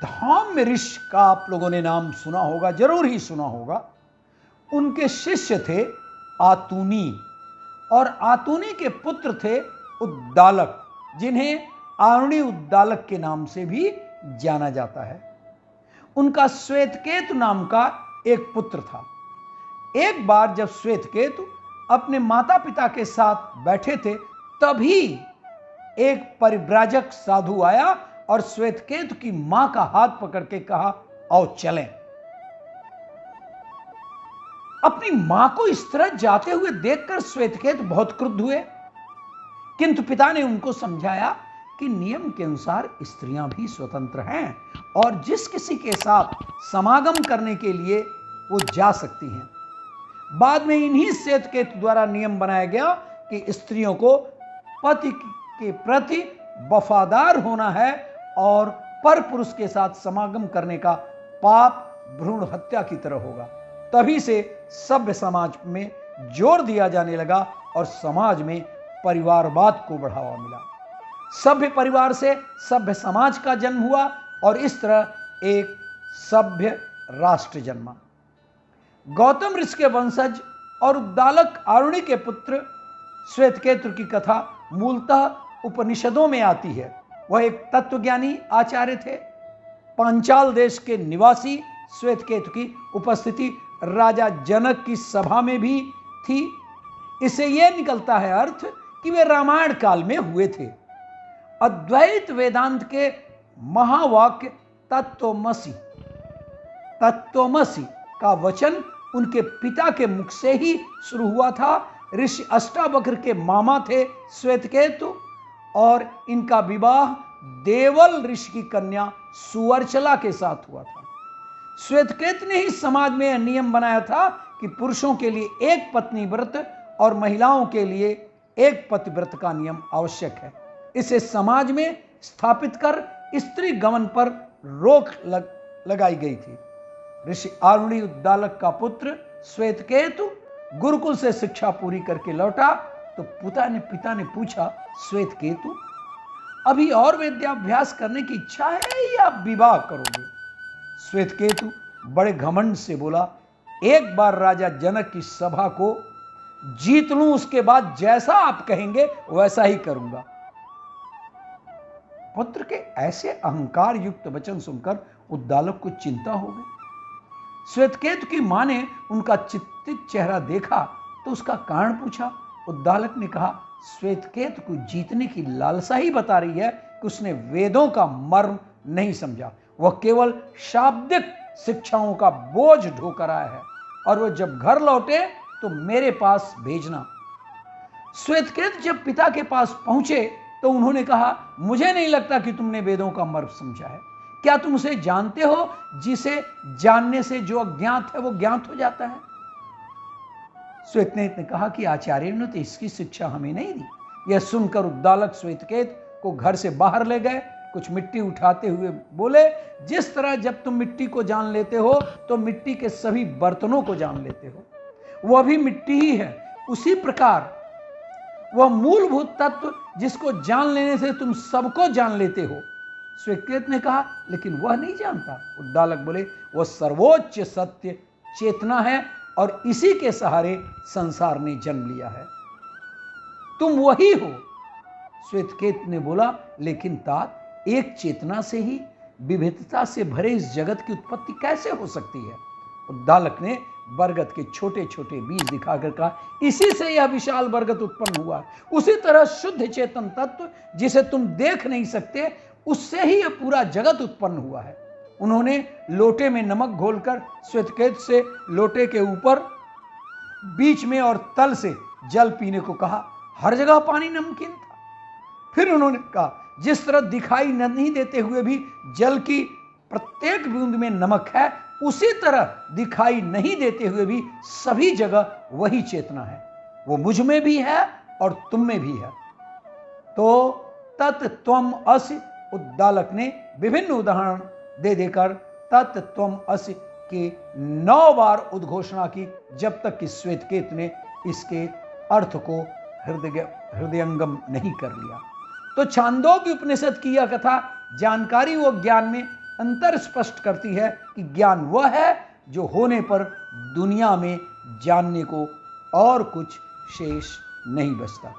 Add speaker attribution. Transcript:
Speaker 1: धाम ऋषि का आप लोगों ने नाम सुना होगा, जरूर ही सुना होगा। उनके शिष्य थे आतूनी, और आतूनी के पुत्र थे उद्दालक, जिन्हें आरुणी उद्दालक के नाम से भी जाना जाता है। उनका श्वेतकेतु नाम का एक पुत्र था। एक बार जब श्वेतकेतु अपने माता पिता के साथ बैठे थे, तभी एक परिव्राजक साधु आया और श्वेतकेतु की मां का हाथ पकड़ के कहा, आओ चलें। अपनी मां को इस तरह जाते हुए देखकर श्वेतकेतु बहुत क्रुद्ध हुए, किंतु पिता ने उनको समझाया कि नियम के अनुसार स्त्रियां भी स्वतंत्र हैं और जिस किसी के साथ समागम करने के लिए वो जा सकती हैं। बाद में इन्हीं श्वेतकेतु द्वारा नियम बनाया गया कि स्त्रियों को पति के प्रति वफादार होना है और पर पुरुष के साथ समागम करने का पाप भ्रूण हत्या की तरह होगा। तभी से सभ्य समाज में जोर दिया जाने लगा और समाज में परिवारवाद को बढ़ावा मिला। सभ्य परिवार से सभ्य समाज का जन्म हुआ और इस तरह एक सभ्य राष्ट्र जन्मा। गौतम ऋषि के वंशज और उद्दालक आरुणि के पुत्र श्वेतकेतु की कथा मूलतः उपनिषदों में आती है। वह एक तत्वज्ञानी आचार्य थे। पांचाल देश के निवासी श्वेतकेतु की उपस्थिति राजा जनक की सभा में भी थी। इससे यह निकलता है अर्थ कि वे रामायण काल में हुए थे। अद्वैत वेदांत के महावाक्य तत्वमसि का वचन उनके पिता के मुख से ही शुरू हुआ था। ऋषि अष्टावक्र के मामा थे श्वेतकेतु और इनका विवाह देवल ऋषि की कन्या सुवर्चला के साथ हुआ था। श्वेतकेतु ने ही समाज में यह नियम बनाया था कि पुरुषों के लिए एक पत्नी व्रत और महिलाओं के लिए एक पति व्रत का नियम आवश्यक है। इसे समाज में स्थापित कर स्त्री गमन पर रोक लगाई गई थी। ऋषि आरुणि उद्दालक का पुत्र श्वेतकेतु गुरुकुल से शिक्षा पूरी करके लौटा तो पिता ने पूछा, श्वेतकेतु अभी और विद्याभ्यास करने की इच्छा है या विवाह करोगे? श्वेतकेतु बड़े घमंड से बोला, एक बार राजा जनक की सभा को जीत लूं, उसके बाद जैसा आप कहेंगे वैसा ही करूंगा। पुत्र के ऐसे अहंकार युक्त वचन सुनकर उद्दालक को चिंता हो गई। श्वेतकेतु की मां ने उनका चिंतित चेहरा देखा तो उसका कारण पूछा। उद्दालक ने कहा, श्वेतकेतु को जीतने की लालसा ही बता रही है कि उसने वेदों का मर्म नहीं समझा। वह केवल शाब्दिक शिक्षाओं का बोझ ढोकर आया है और वह जब घर लौटे तो मेरे पास भेजना। श्वेतकेतु जब पिता के पास पहुंचे तो उन्होंने कहा, मुझे नहीं लगता कि तुमने वेदों का मर्म समझा है। क्या तुम उसे जानते हो जिसे जानने से जो अज्ञात है वो ज्ञात हो जाता है? श्वेतकेतु ने कहा कि आचार्य ने तो इसकी शिक्षा हमें नहीं दी। यह सुनकर उद्दालक श्वेतकेतु को घर से बाहर ले गए। कुछ मिट्टी उठाते हुए बोले, जिस तरह जब तुम मिट्टी को जान लेते हो तो मिट्टी के सभी बर्तनों को जान लेते हो, वह भी मिट्टी ही है। उसी प्रकार वह मूलभूत तत्व जिसको जान लेने से तुम सबको जान लेते हो। श्वेतकेतु ने कहा, लेकिन वह नहीं जानता। उद्दालक बोले, वह सर्वोच्च सत्य चेतना है और इसी के सहारे संसार ने जन्म लिया है। तुम वही हो। श्वेतकेतु ने बोला, लेकिन तात, एक चेतना से ही विविधता से भरे इस जगत की उत्पत्ति कैसे हो सकती है? उद्दालक ने बरगद के छोटे छोटे बीज दिखाकर कहा, इसी से यह विशाल बरगद उत्पन्न हुआ। उसी तरह शुद्ध चेतन तत्व जिसे तुम देख नहीं सकते, उससे ही यह पूरा जगत उत्पन्न हुआ है। उन्होंने लोटे में नमक घोलकर श्वेतकेतु से लोटे के ऊपर, बीच में और तल से जल पीने को कहा। हर जगह पानी नमकीन था। फिर उन्होंने कहा, जिस तरह दिखाई नहीं देते हुए भी जल की प्रत्येक बूंद में नमक है, उसी तरह दिखाई नहीं देते हुए भी सभी जगह वही चेतना है। वो मुझ में भी है और तुम में भी है। तो तत्त्वम असि, उद्दालक ने विभिन्न उदाहरण दे देकर तत्त्वम असि की 9 बार उद्घोषणा की, जब तक कि श्वेतकेतु ने इसके अर्थ को हृदयंगम नहीं कर लिया। तो छांदोग्य उपनिषद की यह कथा जानकारी व ज्ञान में अंतर स्पष्ट करती है कि ज्ञान वह है जो होने पर दुनिया में जानने को और कुछ शेष नहीं बचता।